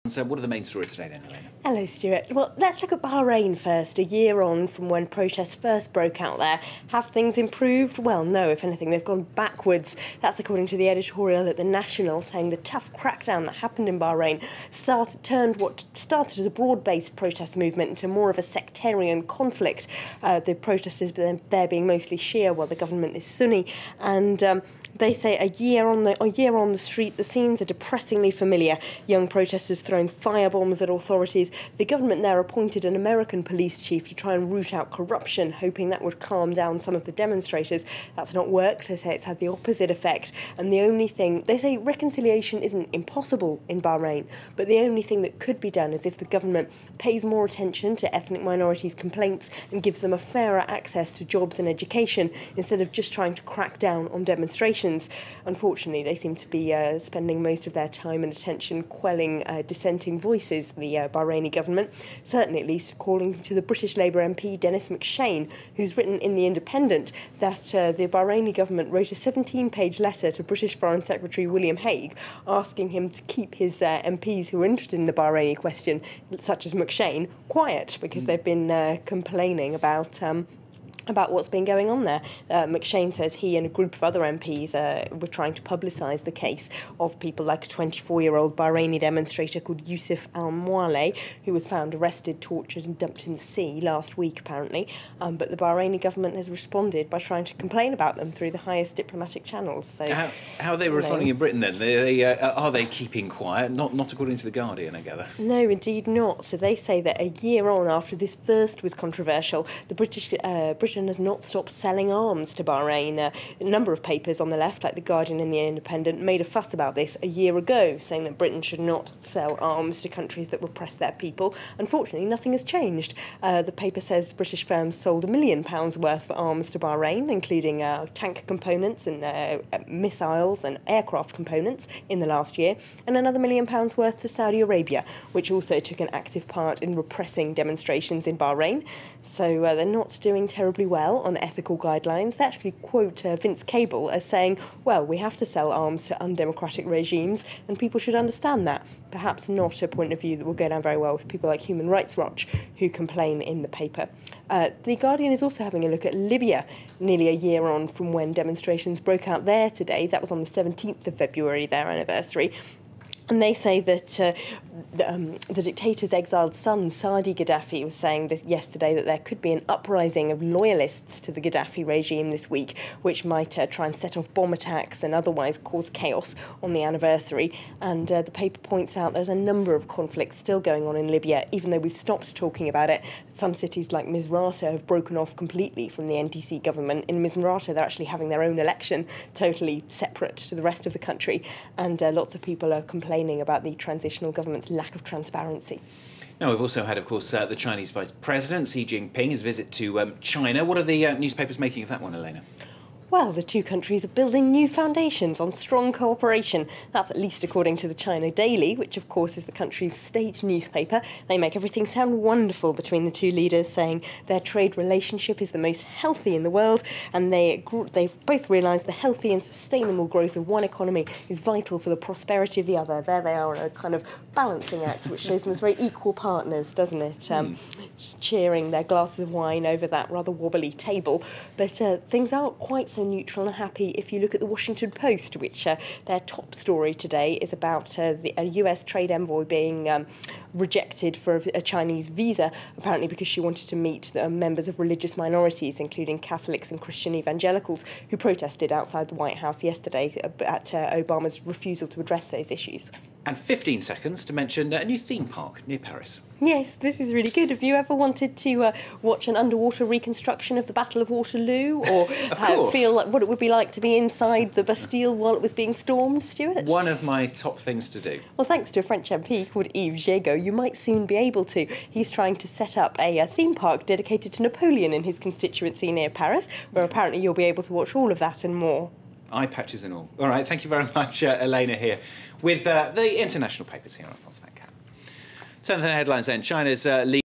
So what are the main stories today then, Elena? Hello, Stuart. Well, let's look at Bahrain first. A year on from when protests first broke out there. Have things improved? Well, no. If anything, they've gone backwards. That's according to the editorial at The National, saying the tough crackdown that happened in Bahrain turned what started as a broad-based protest movement into more of a sectarian conflict. The protesters there being mostly Shia, while the government is Sunni. And they say a year on the street, the scenes are depressingly familiar. Young protesters throwing firebombs at authorities. The government there appointed an American police chief to try and root out corruption, hoping that would calm down some of the demonstrators. That's not worked. They say it's had the opposite effect. And the only thing, they say reconciliation isn't impossible in Bahrain, but the only thing that could be done is if the government pays more attention to ethnic minorities' complaints and gives them a fairer access to jobs and education, instead of just trying to crack down on demonstrations. Unfortunately, they seem to be spending most of their time and attention quelling dissenting voices, the Bahraini government, certainly at least calling to the British Labour MP Dennis McShane, who's written in The Independent that the Bahraini government wrote a 17-page letter to British Foreign Secretary William Hague asking him to keep his MPs who are interested in the Bahraini question, such as McShane, quiet, because they've been complaining about what's been going on there. McShane says he and a group of other MPs were trying to publicise the case of people like a 24-year-old Bahraini demonstrator called Yusuf al-Mwaleh, who was found arrested, tortured and dumped in the sea last week, apparently. But the Bahraini government has responded by trying to complain about them through the highest diplomatic channels. So, how are they responding in Britain then? Are they keeping quiet? Not according to The Guardian, I gather. No, indeed not. So they say that a year on after this first was controversial, the Britain has not stopped selling arms to Bahrain. A number of papers on the left, like The Guardian and The Independent, made a fuss about this a year ago, saying that Britain should not sell arms to countries that repress their people. Unfortunately, nothing has changed. The paper says British firms sold £1 million worth of arms to Bahrain, including tank components and missiles and aircraft components in the last year, and another £1 million worth to Saudi Arabia, which also took an active part in repressing demonstrations in Bahrain. So they're not doing terribly well on ethical guidelines. They actually quote Vince Cable as saying, well, we have to sell arms to undemocratic regimes and people should understand that. Perhaps not a point of view that will go down very well with people like Human Rights Watch, who complain in the paper. The Guardian is also having a look at Libya, nearly a year on from when demonstrations broke out there today. That was on the 17th of February, their anniversary. And they say that the dictator's exiled son, Saadi Gaddafi, was saying this yesterday that there could be an uprising of loyalists to the Gaddafi regime this week, which might try and set off bomb attacks and otherwise cause chaos on the anniversary. And the paper points out there's a number of conflicts still going on in Libya, even though we've stopped talking about it. Some cities like Misrata have broken off completely from the NDC government. In Misrata, they're actually having their own election, totally separate to the rest of the country. And lots of people are complaining about the transitional government's lack of transparency. Now, we've also had, of course, the Chinese Vice President, Xi Jinping, his visit to China. What are the newspapers making of that one, Elena? Well, the two countries are building new foundations on strong cooperation. That's at least according to the China Daily, which of course is the country's state newspaper. They make everything sound wonderful between the two leaders, saying their trade relationship is the most healthy in the world, and they've both realised the healthy and sustainable growth of one economy is vital for the prosperity of the other. There they are on a kind of balancing act, which shows them as very equal partners, doesn't it? Cheering their glasses of wine over that rather wobbly table. But things aren't quite so neutral and happy if you look at the Washington Post, which their top story today is about a US trade envoy being rejected for a Chinese visa, apparently because she wanted to meet members of religious minorities, including Catholics and Christian evangelicals, who protested outside the White House yesterday at Obama's refusal to address those issues. And 15 seconds to mention a new theme park near Paris. Yes, this is really good. Have you ever wanted to watch an underwater reconstruction of the Battle of Waterloo, or feel like what it would be like to be inside the Bastille while it was being stormed, Stuart? One of my top things to do. Well, thanks to a French MP called Yves Jégo, you might soon be able to. He's trying to set up a theme park dedicated to Napoleon in his constituency near Paris, where apparently you'll be able to watch all of that and more. Eye patches and all. All right, thank you very much, Elena, here with the international papers here on France 24. Turn to the headlines then. China's lead